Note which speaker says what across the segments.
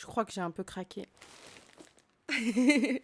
Speaker 1: Je crois que j'ai un peu craqué.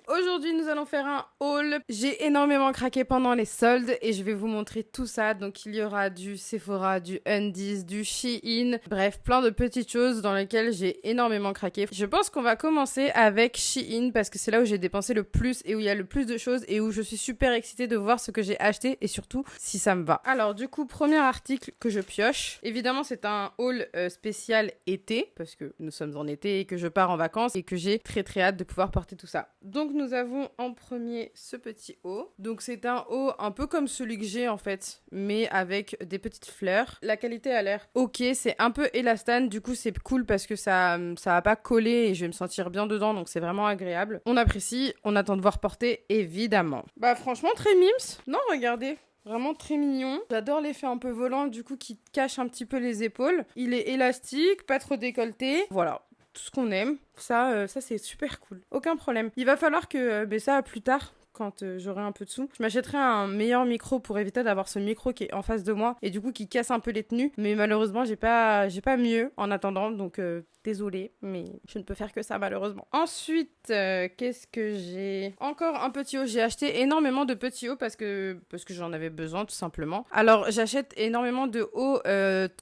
Speaker 1: Aujourd'hui, nous allons faire un haul. J'ai énormément craqué pendant les soldes et je vais vous montrer tout ça. Donc, il y aura du Sephora, du Undies, du Shein. Bref, plein de petites choses dans lesquelles j'ai énormément craqué. Je pense qu'on va commencer avec Shein parce que c'est là où j'ai dépensé le plus et où il y a le plus de choses et où je suis super excitée de voir ce que j'ai acheté et surtout si ça me va. Alors, du coup, premier article que je pioche. Évidemment, c'est un haul spécial été parce que nous sommes en été et que je pars en vacances et que j'ai très hâte de pouvoir porter tout ça. Donc nous avons en premier ce petit haut. Donc c'est un haut un peu comme celui que j'ai en fait, mais avec des petites fleurs. La qualité a l'air ok, c'est un peu élastane, du coup c'est cool parce que ça va pas coller et je vais me sentir bien dedans, donc c'est vraiment agréable. On apprécie, on attend de voir porter évidemment. Bah franchement très mims. Non regardez. Vraiment très mignon. J'adore l'effet un peu volant du coup qui cache un petit peu les épaules. Il est élastique, pas trop décolleté. Voilà. Tout ce qu'on aime, ça c'est super cool. Aucun problème. Il va falloir que ça plus tard, quand j'aurai un peu de sous, je m'achèterai un meilleur micro pour éviter d'avoir ce micro qui est en face de moi et du coup qui casse un peu les tenues. Mais malheureusement, j'ai pas mieux en attendant, donc désolée, mais je ne peux faire que ça malheureusement. Ensuite, qu'est-ce que j'ai? Encore un petit haut. J'ai acheté énormément de petits hauts parce que j'en avais besoin tout simplement. Alors, j'achète énormément de hauts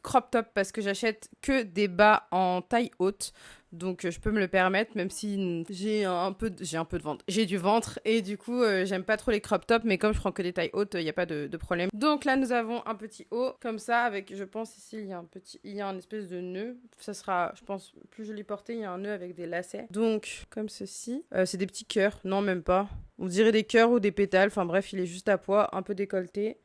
Speaker 1: crop top parce que j'achète que des bas en taille haute. Donc je peux me le permettre même si j'ai un peu de ventre. J'ai du ventre et du coup j'aime pas trop les crop tops mais comme je prends que des tailles hautes, il n'y a pas de problème. Donc là nous avons un petit haut comme ça avec, je pense ici il y a un espèce de nœud. Ça sera je pense plus joli porté, il y a un nœud avec des lacets. Donc comme ceci. C'est des petits cœurs, non même pas. On dirait des cœurs ou des pétales, enfin bref il est juste à pois, un peu décolleté.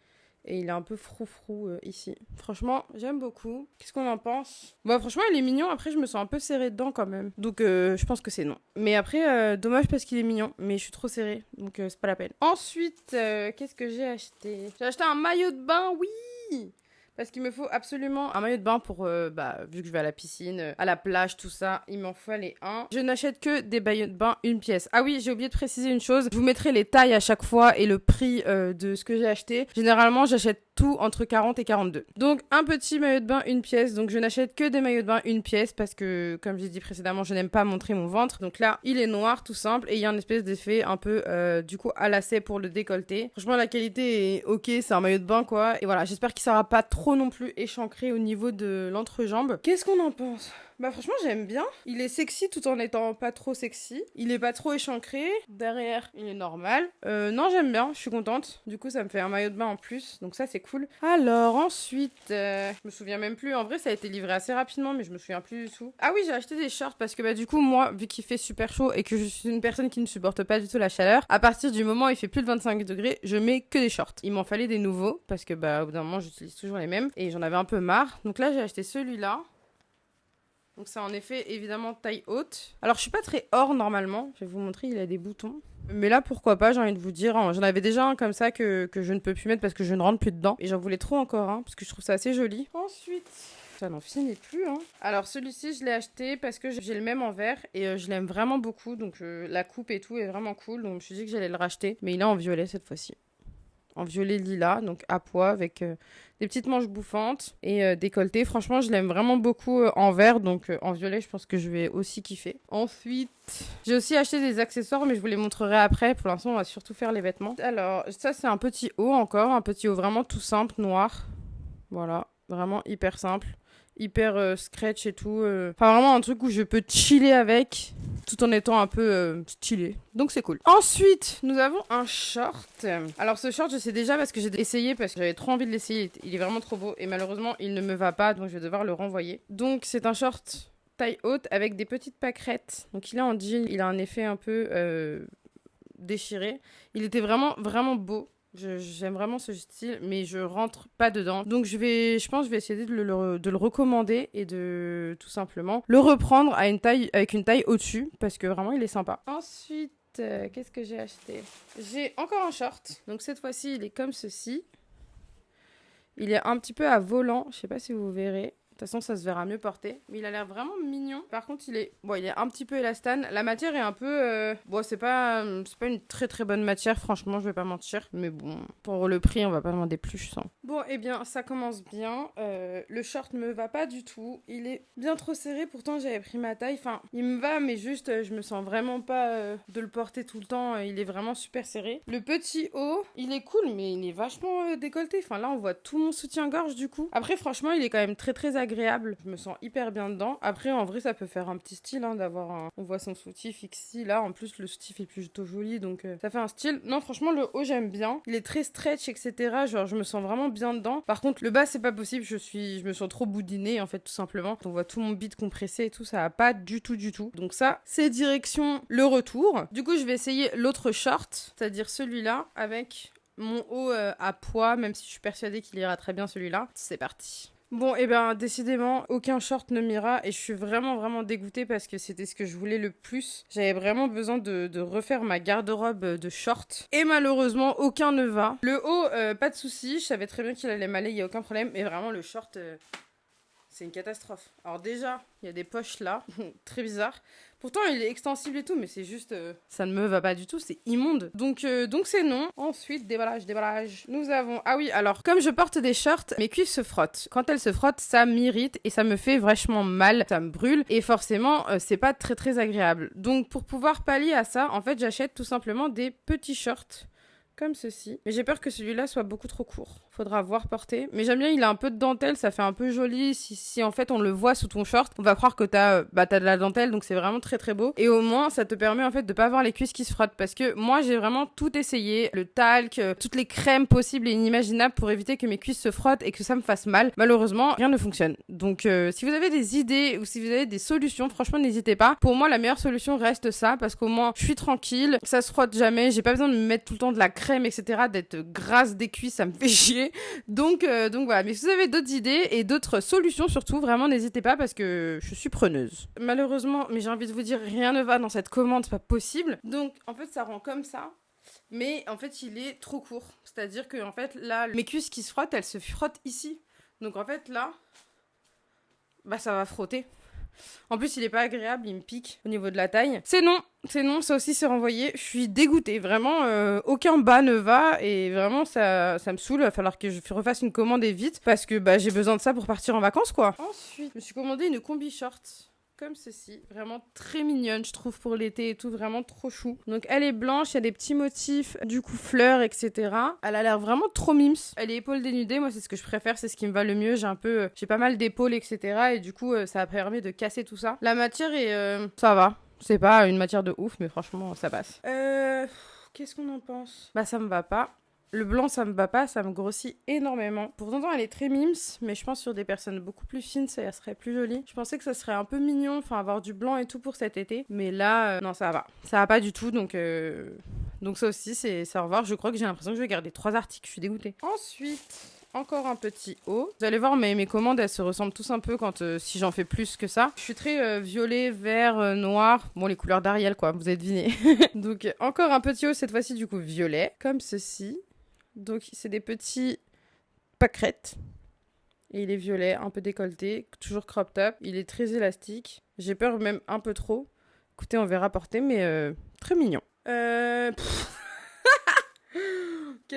Speaker 1: Et il est un peu froufrou ici. Franchement, j'aime beaucoup. Qu'est-ce qu'on en pense? Bon, franchement, il est mignon. Après, je me sens un peu serrée dedans quand même. Donc, je pense que c'est non. Mais après, dommage parce qu'il est mignon. Mais je suis trop serrée. Donc, c'est pas la peine. Ensuite, qu'est-ce que j'ai acheté? J'ai acheté un maillot de bain, oui! Parce qu'il me faut absolument un maillot de bain pour, vu que je vais à la piscine, à la plage, tout ça, il m'en fallait un. Je n'achète que des maillots de bain une pièce. Ah oui, j'ai oublié de préciser une chose. Je vous mettrai les tailles à chaque fois et le prix de ce que j'ai acheté. Généralement, j'achète tout entre 40 et 42. Donc, un petit maillot de bain une pièce. Donc, je n'achète que des maillots de bain une pièce parce que, comme j'ai dit précédemment, je n'aime pas montrer mon ventre. Donc là, il est noir, tout simple. Et il y a une espèce d'effet un peu, du coup, à lacet pour le décolleté. Franchement, la qualité est ok. C'est un maillot de bain, quoi. Et voilà, j'espère qu'il sera pas trop non plus échancré au niveau de l'entrejambe. Qu'est-ce qu'on en pense? Bah franchement j'aime bien. Il est sexy tout en étant pas trop sexy. Il est pas trop échancré. Derrière il est normal. Non j'aime bien, je suis contente. Du coup ça me fait un maillot de bain en plus. Donc ça c'est cool. Alors ensuite, je me souviens même plus. En vrai ça a été livré assez rapidement mais je me souviens plus du tout. Ah oui j'ai acheté des shorts parce que bah du coup moi vu qu'il fait super chaud et que je suis une personne qui ne supporte pas du tout la chaleur, à partir du moment où il fait plus de 25 degrés, je mets que des shorts. Il m'en fallait des nouveaux parce que bah au bout d'un moment j'utilise toujours les mêmes et j'en avais un peu marre. Donc là j'ai acheté celui-là. Donc c'est en effet évidemment taille haute. Alors je suis pas très or normalement, je vais vous montrer, il a des boutons. Mais là pourquoi pas, j'ai envie de vous dire, j'en avais déjà un comme ça que je ne peux plus mettre parce que je ne rentre plus dedans. Et j'en voulais trop encore un parce que je trouve ça assez joli. Ensuite, ça n'en finit plus hein. Alors celui-ci je l'ai acheté parce que j'ai le même en vert et je l'aime vraiment beaucoup. Donc la coupe et tout est vraiment cool. Donc je me suis dit que j'allais le racheter. Mais il est en violet cette fois-ci. En violet lilas, donc à pois avec des petites manches bouffantes et décolleté. Franchement, je l'aime vraiment beaucoup en vert, donc en violet, je pense que je vais aussi kiffer. Ensuite, j'ai aussi acheté des accessoires, mais je vous les montrerai après. Pour l'instant, on va surtout faire les vêtements. Alors, ça, c'est un petit haut encore, un petit haut vraiment tout simple, noir. Voilà, vraiment hyper simple. Hyper scratch et tout. Enfin, vraiment un truc où je peux chiller avec tout en étant un peu stylé. Donc c'est cool. Ensuite, nous avons un short. Alors ce short, je sais déjà parce que j'ai essayé, parce que j'avais trop envie de l'essayer. Il est vraiment trop beau et malheureusement, il ne me va pas, donc je vais devoir le renvoyer. Donc c'est un short taille haute avec des petites pâquerettes. Donc il est en jean, il a un effet un peu déchiré. Il était vraiment, vraiment beau. J'aime vraiment ce style, mais je rentre pas dedans. Donc je pense que je vais essayer de le recommander et de tout simplement le reprendre à avec une taille au-dessus parce que vraiment il est sympa. Ensuite, qu'est-ce que j'ai acheté? J'ai encore un short. Donc cette fois-ci, il est comme ceci. Il est un petit peu à volant, je sais pas si vous verrez. toute façon, ça se verra mieux porté. Mais il a l'air vraiment mignon. Par contre, il est un petit peu élastane. La matière est un peu... Bon, c'est pas une très très bonne matière, franchement, je vais pas mentir. Mais bon, pour le prix, on va pas demander plus, je sens. Bon, eh bien, ça commence bien. Le short me va pas du tout. Il est bien trop serré, pourtant j'avais pris ma taille. Enfin, il me va, mais juste, je me sens vraiment pas de le porter tout le temps. Il est vraiment super serré. Le petit haut, il est cool, mais il est vachement décolleté. Enfin, là, on voit tout mon soutien-gorge, du coup. Après, franchement, il est quand même très très agréable. Je me sens hyper bien dedans. Après, en vrai, ça peut faire un petit style, hein, d'avoir un... On voit son soutif ici, là. En plus, le soutif est plutôt joli, donc ça fait un style. Non, franchement, le haut, j'aime bien. Il est très stretch, etc. Genre, je me sens vraiment bien dedans. Par contre, le bas, c'est pas possible. Je me sens trop boudinée, en fait, tout simplement. On voit tout mon bide compressé et tout. Ça va pas du tout, du tout. Donc ça, c'est direction le retour. Du coup, je vais essayer l'autre short, c'est-à-dire celui-là, avec mon haut à poids, même si je suis persuadée qu'il ira très bien celui-là. C'est parti. Bon, et ben décidément, aucun short ne m'ira et je suis vraiment vraiment dégoûtée parce que c'était ce que je voulais le plus. J'avais vraiment besoin de refaire ma garde-robe de shorts et malheureusement, aucun ne va. Le haut, pas de souci, je savais très bien qu'il allait m'aller, il n'y a aucun problème. Mais vraiment, le short, c'est une catastrophe. Alors déjà, il y a des poches là, très bizarre. Pourtant, il est extensible et tout, mais c'est juste... ça ne me va pas du tout, c'est immonde. Donc c'est non. Ensuite, déballage. Nous avons... Ah oui, alors, comme je porte des shorts, mes cuisses se frottent. Quand elles se frottent, ça m'irrite et ça me fait vachement mal. Ça me brûle et forcément, c'est pas très très agréable. Donc, pour pouvoir pallier à ça, en fait, j'achète tout simplement des petits shorts comme ceci. Mais j'ai peur que celui-là soit beaucoup trop court. Faudra voir porter. Mais j'aime bien, il a un peu de dentelle, ça fait un peu joli. Si en fait on le voit sous ton short, on va croire que t'as de la dentelle, donc c'est vraiment très très beau. Et au moins, ça te permet en fait de pas avoir les cuisses qui se frottent. Parce que moi, j'ai vraiment tout essayé. Le talc, toutes les crèmes possibles et inimaginables pour éviter que mes cuisses se frottent et que ça me fasse mal. Malheureusement, rien ne fonctionne. Donc si vous avez des idées ou si vous avez des solutions, franchement, n'hésitez pas. Pour moi, la meilleure solution reste ça, parce qu'au moins, je suis tranquille, ça se frotte jamais, j'ai pas besoin de me mettre tout le temps de la crème, etc., d'être grasse des cuisses, ça me fait chier. Donc voilà, mais si vous avez d'autres idées et d'autres solutions surtout, vraiment n'hésitez pas parce que je suis preneuse. Malheureusement, mais j'ai envie de vous dire, rien ne va dans cette commande, c'est pas possible. Donc en fait, ça rend comme ça. Mais en fait, il est trop court. C'est-à-dire que en fait, là, mes cuisses qui se frottent, elles se frottent ici. Donc en fait, là, bah ça va frotter. En plus, il est pas agréable, il me pique au niveau de la taille. C'est non, ça aussi c'est renvoyé. Je suis dégoûtée, vraiment, aucun bas ne va et vraiment ça me saoule. Il va falloir que je refasse une commande et vite parce que bah, j'ai besoin de ça pour partir en vacances, quoi. Ensuite, je me suis commandé une combi short. Comme ceci, vraiment très mignonne je trouve pour l'été et tout, vraiment trop chou. Donc elle est blanche, il y a des petits motifs, du coup fleurs, etc. Elle a l'air vraiment trop mims. Elle est épaule dénudée, moi c'est ce que je préfère, c'est ce qui me va le mieux. J'ai pas mal d'épaules, etc. Et du coup ça permet de casser tout ça. La matière est... ça va, c'est pas une matière de ouf, mais franchement ça passe. Qu'est-ce qu'on en pense? Bah ça me va pas. Le blanc, ça me va pas, ça me grossit énormément. Pourtant, elle est très mims, mais je pense sur des personnes beaucoup plus fines, ça serait plus joli. Je pensais que ça serait un peu mignon, enfin avoir du blanc et tout pour cet été. Mais là, non, ça va. Ça va pas du tout, donc ça aussi, c'est au revoir. Je crois que j'ai l'impression que je vais garder 3 articles, je suis dégoûtée. Ensuite... encore un petit haut. Vous allez voir, mes commandes, elles se ressemblent tous un peu si j'en fais plus que ça. Je suis très violet, vert, noir. Bon, les couleurs d'Ariel, quoi, vous avez deviné. Donc, encore un petit haut, cette fois-ci, du coup, violet, comme ceci. Donc, c'est des petits pâquerettes. Et il est violet, un peu décolleté, toujours crop top. Il est très élastique. J'ai peur même un peu trop. Écoutez, on verra porter, mais très mignon. Quelle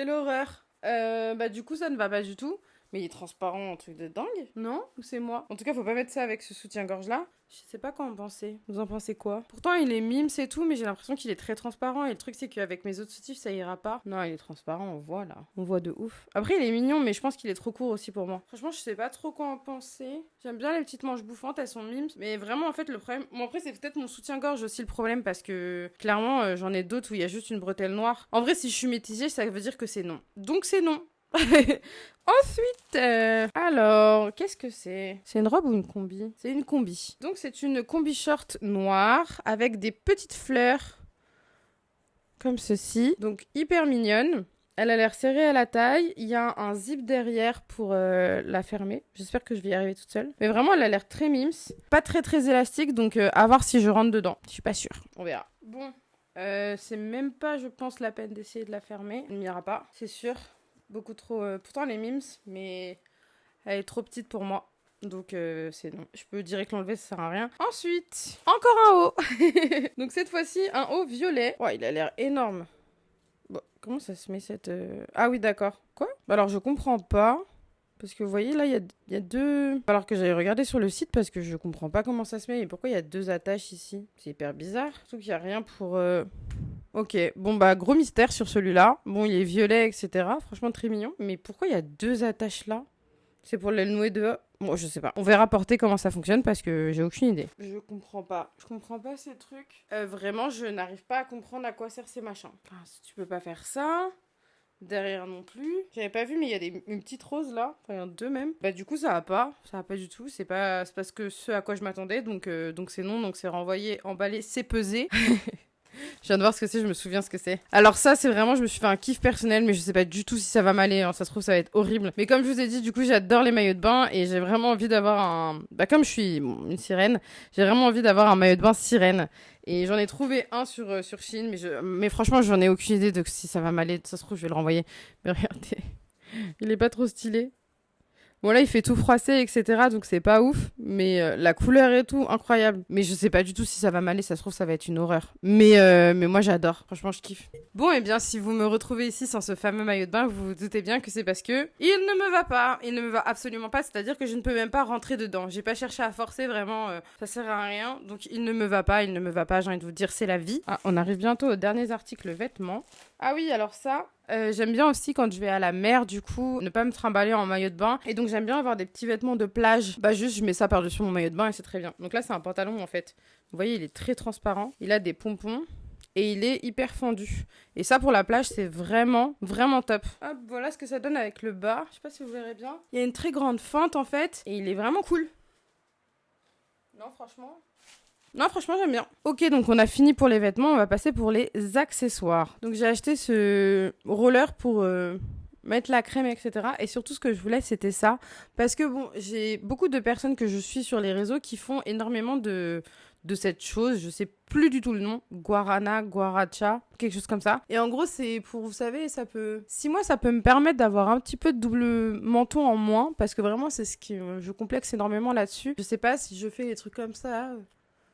Speaker 1: horreur. Bah du coup ça ne va pas du tout. Mais il est transparent, un truc de dingue, non? Ou c'est moi? En tout cas, faut pas mettre ça avec ce soutien-gorge là. Je sais pas quoi en penser. Vous en pensez quoi? Pourtant, il est mimes et tout, mais j'ai l'impression qu'il est très transparent. Et le truc, c'est qu'avec mes autres soutifs, ça ira pas. Non, il est transparent, on voit là. On voit de ouf. Après, il est mignon, mais je pense qu'il est trop court aussi pour moi. Franchement, je sais pas trop quoi en penser. J'aime bien les petites manches bouffantes, elles sont mimes. Mais vraiment, en fait, le problème... Bon, après, c'est peut-être mon soutien-gorge aussi le problème, parce que clairement, j'en ai d'autres où il y a juste une bretelle noire. En vrai, si je suis mitigée, ça veut dire que c'est non. Donc, c'est non. Ensuite, alors, qu'est-ce que c'est? C'est une robe ou une combi? C'est une combi. Donc, c'est une combi short noire avec des petites fleurs comme ceci. Donc, hyper mignonne. Elle a l'air serrée à la taille. Il y a un zip derrière pour la fermer. J'espère que je vais y arriver toute seule. Mais vraiment, elle a l'air très mims. Pas très très élastique, donc à voir si je rentre dedans. Je suis pas sûre. On verra. Bon, c'est même pas, je pense, la peine d'essayer de la fermer. Elle n'ira pas, c'est sûr. Beaucoup trop... pourtant, elle est mims, mais elle est trop petite pour moi. Donc c'est non. Je peux direct l'enlever, ça sert à rien. Ensuite, encore un haut. Donc cette fois-ci, un haut violet. Ouais, il a l'air énorme. Bon, comment ça se met cette... Ah oui, d'accord. Quoi? Alors, je comprends pas. Parce que vous voyez, là, il y a deux... Alors que j'avais regardé sur le site parce que je comprends pas comment ça se met. Et pourquoi il y a deux attaches ici? C'est hyper bizarre. Surtout qu'il n'y a rien pour... Ok, bon bah gros mystère sur celui-là. Bon, il est violet, etc. Franchement, très mignon. Mais pourquoi il y a deux attaches là? C'est pour le nouer dehors? Bon, je sais pas. On verra porter comment ça fonctionne parce que j'ai aucune idée. Je comprends pas. Je comprends pas ces trucs. Vraiment, je n'arrive pas à comprendre à quoi servent ces machins. Enfin, si tu peux pas faire ça... Derrière non plus. J'avais pas vu, mais il y a une petite rose là. Enfin, il y en a deux même. Bah, du coup, ça va pas. Ça va pas du tout. C'est parce que ce à quoi je m'attendais. Donc c'est non. Donc c'est renvoyé, emballé, c'est pesé. Je viens de voir ce que c'est, je me souviens ce que c'est. Alors ça, c'est vraiment, je me suis fait un kiff personnel, mais je sais pas du tout si ça va m'aller, hein. Ça se trouve, ça va être horrible. Mais comme je vous ai dit, du coup, j'adore les maillots de bain et j'ai vraiment envie d'avoir un... Bah comme je suis une sirène, j'ai vraiment envie d'avoir un maillot de bain sirène. Et j'en ai trouvé un sur Shein, mais franchement, j'en ai aucune idée de si ça va m'aller. Ça se trouve, je vais le renvoyer. Mais regardez, il est pas trop stylé. Bon là il fait tout froissé etc donc c'est pas ouf mais la couleur et tout incroyable mais je sais pas du tout si ça va m'aller, ça se trouve ça va être une horreur mais moi j'adore, franchement je kiffe. Bon et bien si vous me retrouvez ici sans ce fameux maillot de bain vous vous doutez bien que c'est parce que il ne me va pas, il ne me va absolument pas, c'est à dire que je ne peux même pas rentrer dedans, j'ai pas cherché à forcer vraiment, ça sert à rien donc il ne me va pas, j'ai envie de vous dire c'est la vie. Ah, on arrive bientôt aux derniers articles vêtements. Ah oui alors ça j'aime bien aussi quand je vais à la mer, du coup, ne pas me trimballer en maillot de bain. Et donc, j'aime bien avoir des petits vêtements de plage. Bah, juste, je mets ça par-dessus mon maillot de bain et c'est très bien. Donc là, c'est un pantalon, en fait. Vous voyez, il est très transparent. Il a des pompons et il est hyper fendu. Et ça, pour la plage, c'est vraiment, vraiment top. Hop, voilà ce que ça donne avec le bas. Je sais pas si vous verrez bien. Il y a une très grande fente, en fait. Et il est vraiment cool. Non, franchement... Non, franchement, j'aime bien. Ok, donc on a fini pour les vêtements, on va passer pour les accessoires. Donc j'ai acheté ce roller pour mettre la crème, etc. Et surtout, ce que je voulais, c'était ça. Parce que bon, j'ai beaucoup de personnes que je suis sur les réseaux qui font énormément de cette chose. Je sais plus du tout le nom. Guarana, Guaracha, quelque chose comme ça. Et en gros, c'est pour, vous savez, ça peut... Si moi, ça peut me permettre d'avoir un petit peu de double menton en moins. Parce que vraiment, c'est ce qui... Je complexe énormément là-dessus. Je sais pas si je fais des trucs comme ça...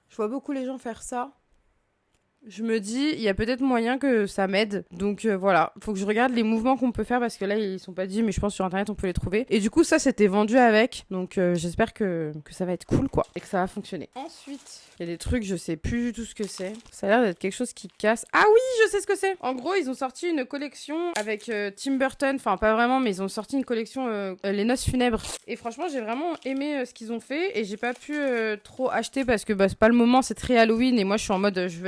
Speaker 1: Je vois beaucoup les gens faire ça. Je me dis, il y a peut-être moyen que ça m'aide. Donc voilà, faut que je regarde les mouvements qu'on peut faire parce que là, ils sont pas dit, mais je pense sur internet, on peut les trouver. Et du coup, ça, c'était vendu avec. Donc j'espère que ça va être cool, quoi. Et que ça va fonctionner. Ensuite, il y a des trucs, je sais plus du tout ce que c'est. Ça a l'air d'être quelque chose qui casse. Ah oui, je sais ce que c'est. En gros, ils ont sorti une collection avec Tim Burton. Enfin, pas vraiment, mais ils ont sorti une collection Les Noces Funèbres. Et franchement, j'ai vraiment aimé ce qu'ils ont fait. Et j'ai pas pu trop acheter parce que bah, c'est pas le moment, c'est très Halloween. Et moi, je suis en mode, je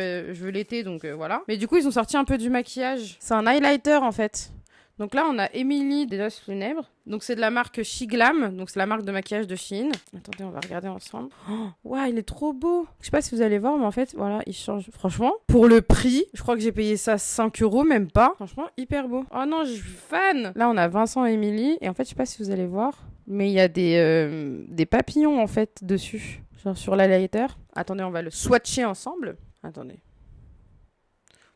Speaker 1: veux l'été, donc voilà. Mais du coup, ils ont sorti un peu du maquillage. C'est un highlighter, en fait. Donc là, on a Emily des Noces Funèbres. Donc c'est de la marque She Glam. Donc c'est la marque de maquillage de Shein. Attendez, on va regarder ensemble. Oh, ouais, il est trop beau. Je sais pas si vous allez voir, mais en fait, voilà, il change. Franchement, pour le prix, je crois que j'ai payé ça 5 €, même pas. Franchement, hyper beau. Oh non, je suis fan. Là, on a Vincent et Emily. Et en fait, je sais pas si vous allez voir, mais il y a des papillons, en fait, dessus. Genre sur l'highlighter. Attendez, on va le swatcher ensemble. Attendez.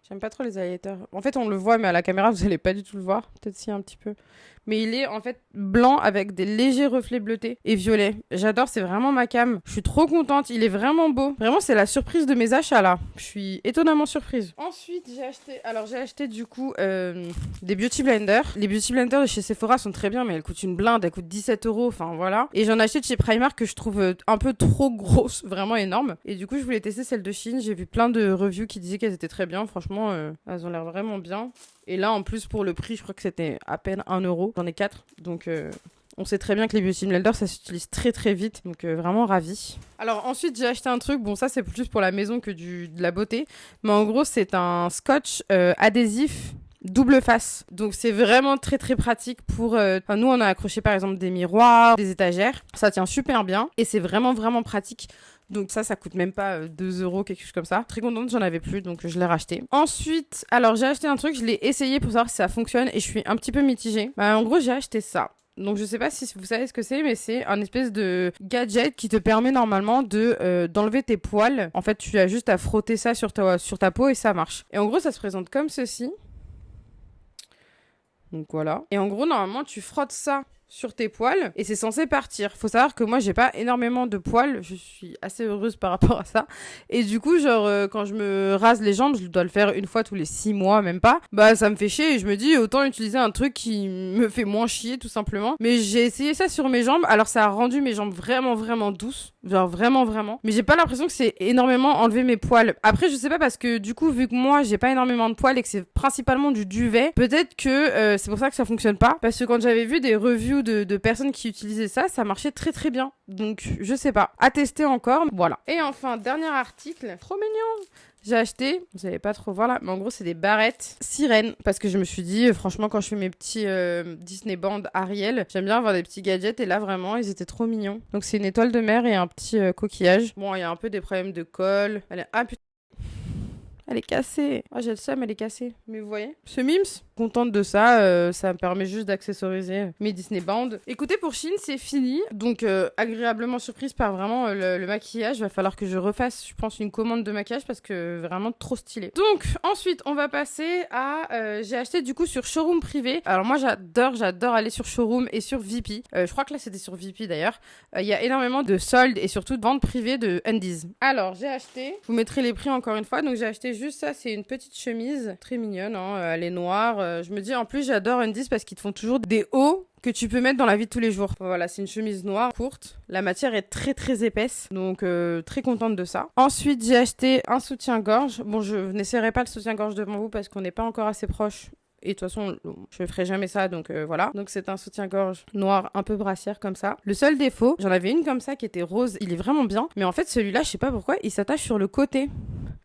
Speaker 1: J'aime pas trop les highlighters. En fait, on le voit, mais à la caméra, vous allez pas du tout le voir. Peut-être si un petit peu. Mais il est en fait blanc avec des légers reflets bleutés et violets. J'adore, c'est vraiment ma came. Je suis trop contente, il est vraiment beau. Vraiment, c'est la surprise de mes achats là. Je suis étonnamment surprise. Ensuite, j'ai acheté du coup des beauty blenders. Les beauty blenders de chez Sephora sont très bien, mais elles coûtent une blinde, elles coûtent 17 €. Enfin voilà. Et j'en ai acheté de chez Primark que je trouve un peu trop grosse, vraiment énorme. Et du coup, je voulais tester celle de Shein. J'ai vu plein de reviews qui disaient qu'elles étaient très bien. Franchement, elles ont l'air vraiment bien. Et là, en plus, pour le prix, je crois que c'était à peine 1 €. J'en ai 4. Donc, on sait très bien que les beauty blenders, ça s'utilise très très vite. Donc, vraiment ravie. Alors, ensuite, j'ai acheté un truc. Bon, ça, c'est plus pour la maison que de la beauté. Mais en gros, c'est un scotch adhésif double face. Donc, c'est vraiment très très pratique pour... nous, on a accroché par exemple des miroirs, des étagères. Ça tient super bien. Et c'est vraiment vraiment pratique. Donc ça coûte même pas 2 €, quelque chose comme ça. Très contente, j'en avais plus, donc je l'ai racheté. Ensuite, alors j'ai acheté un truc, je l'ai essayé pour savoir si ça fonctionne et je suis un petit peu mitigée. Bah, en gros, j'ai acheté ça. Donc je sais pas si vous savez ce que c'est, mais c'est un espèce de gadget qui te permet normalement d'enlever tes poils. En fait, tu as juste à frotter ça sur ta peau et ça marche. Et en gros, ça se présente comme ceci. Donc voilà. Et en gros, normalement, tu frottes ça sur tes poils et c'est censé partir. Faut savoir que moi j'ai pas énormément de poils, je suis assez heureuse par rapport à ça. Et du coup genre quand je me rase les jambes, je dois le faire une fois tous les 6 mois, même pas. Bah ça me fait chier et je me dis autant utiliser un truc qui me fait moins chier tout simplement. Mais j'ai essayé ça sur mes jambes, alors ça a rendu mes jambes vraiment douces, genre vraiment. Mais j'ai pas l'impression que c'est énormément enlevé mes poils. Après je sais pas parce que du coup vu que moi j'ai pas énormément de poils et que c'est principalement du duvet, peut-être que c'est pour ça que ça fonctionne pas. Parce que quand j'avais vu des reviews de personnes qui utilisaient ça, ça marchait très bien. Donc, je sais pas. À tester encore. Voilà. Et enfin, dernier article. Trop mignon. J'ai acheté, vous allez pas trop voir là, mais en gros c'est des barrettes sirènes parce que je me suis dit franchement quand je fais mes petits Disney Band Ariel, j'aime bien avoir des petits gadgets et là vraiment ils étaient trop mignons. Donc c'est une étoile de mer et un petit coquillage. Bon, il y a un peu des problèmes de colle. Ah putain. Elle est cassée. Ah, j'ai le seum, elle est cassée. Mais vous voyez, ce Mims, contente de ça. Ça me permet juste d'accessoriser mes Disney Band. Écoutez, pour Shein, c'est fini. Donc, agréablement surprise par vraiment le maquillage. Va falloir que je refasse, je pense, une commande de maquillage parce que vraiment trop stylé. Donc, ensuite, on va passer à... j'ai acheté du coup sur Showroom privé. Alors, moi, j'adore aller sur Showroom et sur VP. Je crois que là, c'était sur VP d'ailleurs. Il y a énormément de soldes et surtout de ventes privées de Undies. Alors, j'ai acheté... Je vous mettrai les prix encore une fois. Donc, j'ai acheté juste ça, c'est une petite chemise très mignonne, hein. Elle est noire. Je me dis en plus j'adore Undies parce qu'ils te font toujours des hauts que tu peux mettre dans la vie de tous les jours. Voilà, c'est une chemise noire courte. La matière est très épaisse, donc très contente de ça. Ensuite, j'ai acheté un soutien-gorge. Bon, je n'essaierai pas le soutien-gorge devant vous parce qu'on n'est pas encore assez proche. Et de toute façon, je ferai jamais ça, donc voilà. Donc c'est un soutien-gorge noir, un peu brassière comme ça. Le seul défaut, j'en avais une comme ça qui était rose. Il est vraiment bien, mais en fait celui-là, je sais pas pourquoi, il s'attache sur le côté.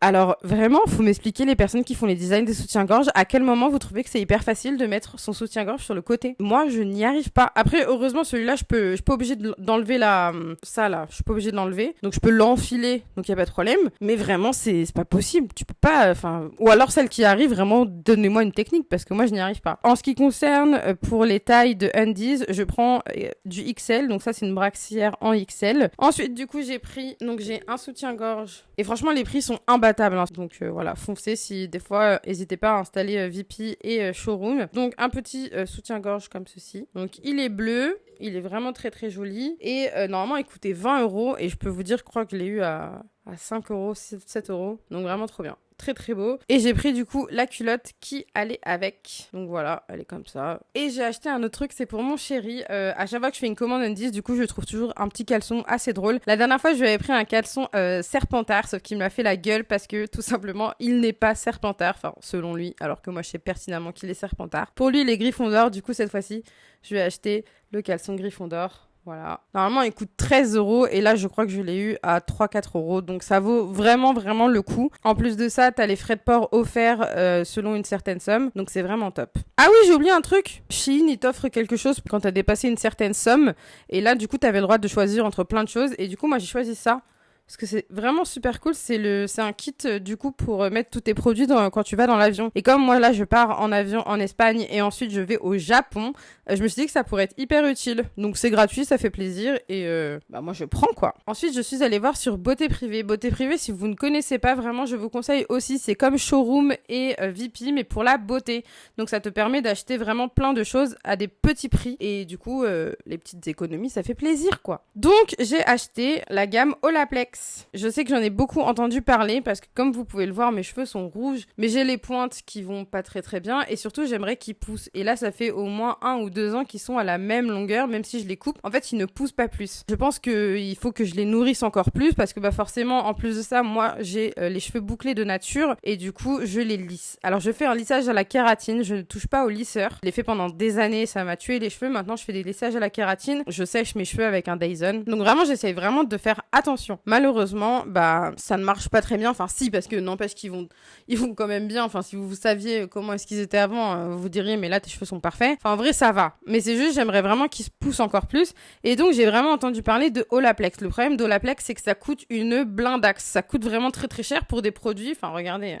Speaker 1: Alors vraiment, faut m'expliquer les personnes qui font les designs des soutiens-gorge, à quel moment vous trouvez que c'est hyper facile de mettre son soutien-gorge sur le côté. Moi, je n'y arrive pas. Après, heureusement, celui-là, je suis pas obligée d'enlever ça là, je suis pas obligée de l'enlever. Donc je peux l'enfiler, donc il y a pas de problème. Mais vraiment, c'est pas possible. Tu peux pas, enfin, ou alors celle qui arrive, vraiment, donnez-moi une technique parce que moi, je n'y arrive pas. En ce qui concerne pour les tailles de Undies, je prends du XL, donc ça c'est une brassière en XL. Ensuite, du coup, j'ai un soutien-gorge. Et franchement, les prix sont imbattables. Hein. Donc voilà, foncez si des fois, n'hésitez pas à installer VP et Showroom. Donc un petit soutien-gorge comme ceci. Donc il est bleu, il est vraiment très joli. Et normalement, il coûtait 20 € et je peux vous dire, je crois que je l'ai eu à 5 €, 7 €. Donc vraiment trop bien. Très beau. Et j'ai pris du coup la culotte qui allait avec. Donc voilà, elle est comme ça. Et j'ai acheté un autre truc, c'est pour mon chéri. À chaque fois que je fais une commande Undies, du coup je trouve toujours un petit caleçon assez drôle. La dernière fois je lui avais pris un caleçon Serpentard, sauf qu'il m'a fait la gueule parce que tout simplement il n'est pas Serpentard, enfin selon lui, alors que moi je sais pertinemment qu'il est Serpentard. Pour lui il est Gryffondor, du coup cette fois-ci je lui ai acheté le caleçon Gryffondor. Voilà. Normalement, il coûte 13 € et là, je crois que je l'ai eu à 3-4 €. Donc, ça vaut vraiment le coup. En plus de ça, t'as les frais de port offerts selon une certaine somme. Donc, c'est vraiment top. Ah oui, j'ai oublié un truc. Shein, il t'offre quelque chose quand t'as dépassé une certaine somme. Et là, du coup, t'avais le droit de choisir entre plein de choses. Et du coup, moi, j'ai choisi ça. Parce que c'est vraiment super cool, c'est un kit du coup pour mettre tous tes produits quand tu vas dans l'avion. Et comme moi là je pars en avion en Espagne et ensuite je vais au Japon, je me suis dit que ça pourrait être hyper utile. Donc c'est gratuit, ça fait plaisir et moi je prends quoi. Ensuite je suis allée voir sur Beauté Privée. Beauté Privée, si vous ne connaissez pas vraiment, je vous conseille aussi, c'est comme Showroom et VP mais pour la beauté. Donc ça te permet d'acheter vraiment plein de choses à des petits prix et du coup les petites économies ça fait plaisir quoi. Donc j'ai acheté la gamme Olaplex. Je sais que j'en ai beaucoup entendu parler parce que comme vous pouvez le voir, mes cheveux sont rouges, mais j'ai les pointes qui vont pas très bien et surtout j'aimerais qu'ils poussent. Et là, ça fait au moins 1 ou 2 ans qu'ils sont à la même longueur, même si je les coupe. En fait, ils ne poussent pas plus. Je pense qu'il faut que je les nourrisse encore plus parce que forcément, en plus de ça, moi, j'ai les cheveux bouclés de nature et du coup, je les lisse. Alors, je fais un lissage à la kératine, je ne touche pas au lisseur. Je l'ai fait pendant des années, ça m'a tué les cheveux. Maintenant, je fais des lissages à la kératine. Je sèche mes cheveux avec un Dyson. Donc vraiment, j'essaye vraiment de faire attention. Malheureusement, ça ne marche pas très bien. Enfin, si, parce que n'empêche qu'ils vont quand même bien. Enfin, si vous saviez comment est-ce qu'ils étaient avant, vous diriez, mais là, tes cheveux sont parfaits. Enfin, en vrai, ça va. Mais c'est juste, j'aimerais vraiment qu'ils se poussent encore plus. Et donc, j'ai vraiment entendu parler de Olaplex. Le problème d'Olaplex, c'est que ça coûte une blindaxe. Ça coûte vraiment très cher pour des produits. Enfin, regardez.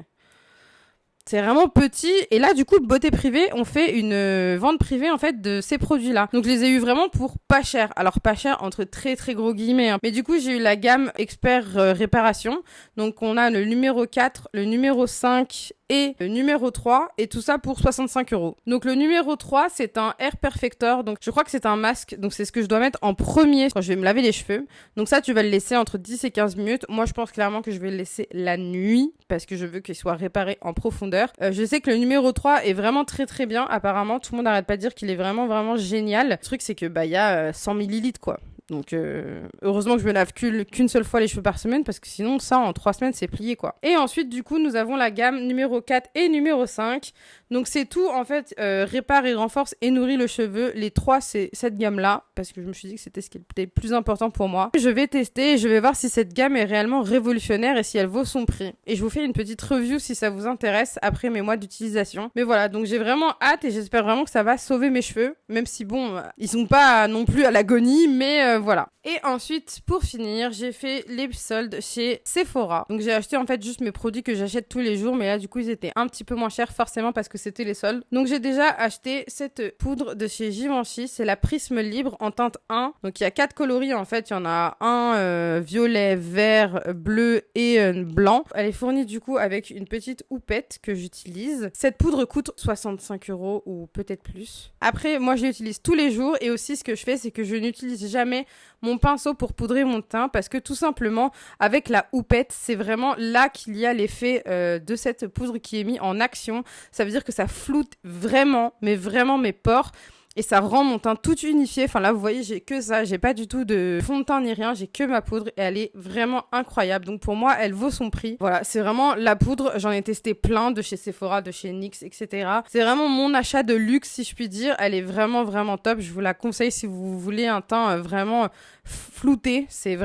Speaker 1: C'est vraiment petit. Et là, du coup, Beauté Privée, on fait une vente privée, en fait, de ces produits-là. Donc, je les ai eu vraiment pour pas cher. Alors, pas cher entre très gros guillemets. Hein. Mais du coup, j'ai eu la gamme Expert Réparation. Donc, on a le numéro 4, le numéro 5 et le numéro 3 et tout ça pour 65 €. Donc le numéro 3 c'est un Hair Perfector, donc je crois que c'est un masque, donc c'est ce que je dois mettre en premier quand je vais me laver les cheveux. Donc ça tu vas le laisser entre 10 et 15 minutes. Moi je pense clairement que je vais le laisser la nuit parce que je veux qu'il soit réparé en profondeur. Je sais que le numéro 3 est vraiment très très bien apparemment, tout le monde n'arrête pas de dire qu'il est vraiment vraiment génial. Le truc c'est que bah il y a 100 millilitres quoi. Donc heureusement que je me lave qu'une seule fois les cheveux par semaine parce que sinon ça en 3 semaines c'est plié quoi. Et ensuite du coup nous avons la gamme numéro 4 et numéro 5. Donc c'est tout en fait répare et renforce et nourrit le cheveu. Les 3 c'est cette gamme là parce que je me suis dit que c'était ce qui était le plus important pour moi. Je vais tester et je vais voir si cette gamme est réellement révolutionnaire et si elle vaut son prix. Et je vous fais une petite review si ça vous intéresse après mes mois d'utilisation. Mais voilà, donc j'ai vraiment hâte et j'espère vraiment que ça va sauver mes cheveux. Même si bon, ils sont pas non plus à l'agonie mais voilà. Et ensuite, pour finir, j'ai fait les soldes chez Sephora. Donc j'ai acheté en fait juste mes produits que j'achète tous les jours, mais là du coup ils étaient un petit peu moins chers forcément parce que c'était les soldes. Donc j'ai déjà acheté cette poudre de chez Givenchy, c'est la Prisme Libre en teinte 1. Donc il y a 4 coloris en fait, il y en a un violet, vert, bleu et blanc. Elle est fournie du coup avec une petite houppette que j'utilise. Cette poudre coûte 65 € ou peut-être plus. Après, moi je l'utilise tous les jours et aussi ce que je fais c'est que je n'utilise jamais mon pinceau pour poudrer mon teint parce que tout simplement avec la houppette c'est vraiment là qu'il y a l'effet de cette poudre qui est mis en action. Ça veut dire que ça floute vraiment mais vraiment mes pores et ça rend mon teint tout unifié. Enfin là vous voyez j'ai que ça, j'ai pas du tout de fond de teint ni rien, j'ai que ma poudre et elle est vraiment incroyable. Donc pour moi elle vaut son prix. Voilà, c'est vraiment la poudre, j'en ai testé plein de chez Sephora, de chez NYX, etc. C'est vraiment mon achat de luxe si je puis dire. Elle est vraiment vraiment top, je vous la conseille si vous voulez un teint vraiment flouté, c'est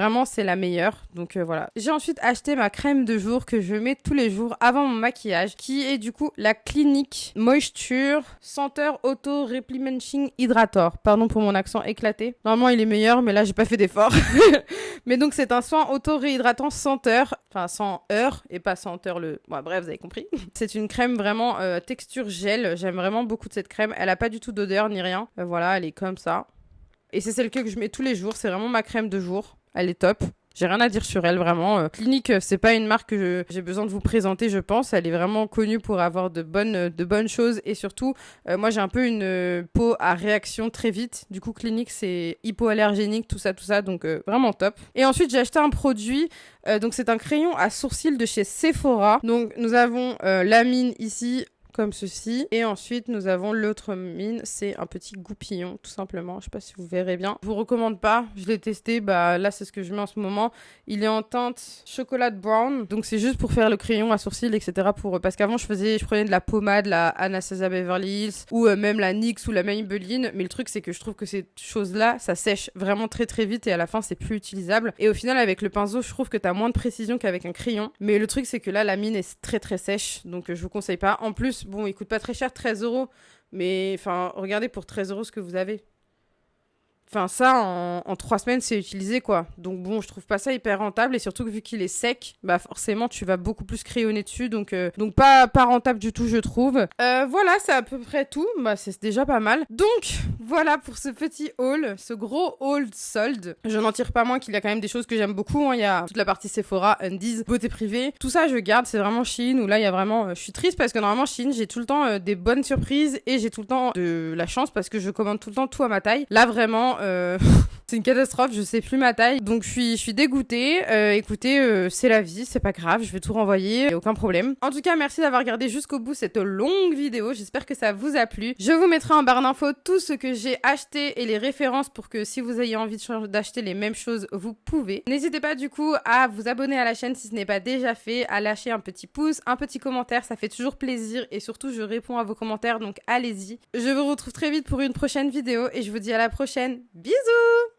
Speaker 1: la meilleure. Donc voilà. J'ai ensuite acheté ma crème de jour que je mets tous les jours avant mon maquillage qui est du coup la Clinique Moisture Senteur Auto Replenishing Hydrator. Pardon pour mon accent éclaté. Normalement il est meilleur mais là j'ai pas fait d'effort. Mais donc c'est un soin auto-réhydratant senteur, enfin sans heure et pas senteur le... Bon bref vous avez compris. C'est une crème vraiment texture gel, j'aime vraiment beaucoup de cette crème. Elle a pas du tout d'odeur ni rien. Voilà, elle est comme ça. Et c'est celle que je mets tous les jours, c'est vraiment ma crème de jour. Elle est top. J'ai rien à dire sur elle, vraiment. Clinique, c'est pas une marque que j'ai besoin de vous présenter, je pense. Elle est vraiment connue pour avoir de bonnes choses. Et surtout, moi, j'ai un peu une peau à réaction très vite. Du coup, Clinique, c'est hypoallergénique, tout ça. Donc, vraiment top. Et ensuite, j'ai acheté un produit. Donc, c'est un crayon à sourcils de chez Sephora. Donc, nous avons la mine ici, comme ceci. Et ensuite, nous avons l'autre mine. C'est un petit goupillon, tout simplement. Je sais pas si vous verrez bien. Je vous recommande pas. Je l'ai testé. Bah, là, c'est ce que je mets en ce moment. Il est en teinte chocolat brown. Donc, c'est juste pour faire le crayon à sourcils, etc. Parce qu'avant, je prenais de la pommade, la Anastasia Beverly Hills, ou même la NYX ou la Maybelline. Mais le truc, c'est que je trouve que ces choses-là, ça sèche vraiment très très vite et à la fin, c'est plus utilisable. Et au final, avec le pinceau, je trouve que t'as moins de précision qu'avec un crayon. Mais le truc, c'est que là, la mine est très très sèche. Donc, je vous conseille pas. En plus, bon, il coûte pas très cher, 13 €. Mais enfin, regardez pour 13 € ce que vous avez. Enfin, ça, en 3 semaines, c'est utilisé, quoi. Donc bon, je trouve pas ça hyper rentable. Et surtout que vu qu'il est sec, bah forcément, tu vas beaucoup plus crayonner dessus. Donc pas rentable du tout, je trouve. Voilà, c'est à peu près tout. Bah, c'est déjà pas mal. Donc, voilà pour ce petit haul, ce gros haul solde. Je n'en tire pas moins qu'il y a quand même des choses que j'aime beaucoup. Hein. Il y a toute la partie Sephora, Undies, beauté privée. Tout ça, je garde. C'est vraiment Shein où là, il y a vraiment... je suis triste parce que normalement, Shein, j'ai tout le temps des bonnes surprises et j'ai tout le temps de la chance parce que je commande tout le temps tout à ma taille. Là, vraiment... c'est une catastrophe, je sais plus ma taille, donc je suis dégoûtée. Écoutez, c'est la vie, c'est pas grave, je vais tout renvoyer, aucun problème. En tout cas, merci d'avoir regardé jusqu'au bout cette longue vidéo, j'espère que ça vous a plu. Je vous mettrai en barre d'infos tout ce que j'ai acheté et les références pour que si vous ayez envie d'acheter les mêmes choses, vous pouvez. N'hésitez pas du coup à vous abonner à la chaîne si ce n'est pas déjà fait, à lâcher un petit pouce, un petit commentaire, ça fait toujours plaisir et surtout je réponds à vos commentaires, donc allez-y. Je vous retrouve très vite pour une prochaine vidéo et je vous dis à la prochaine. Bisous!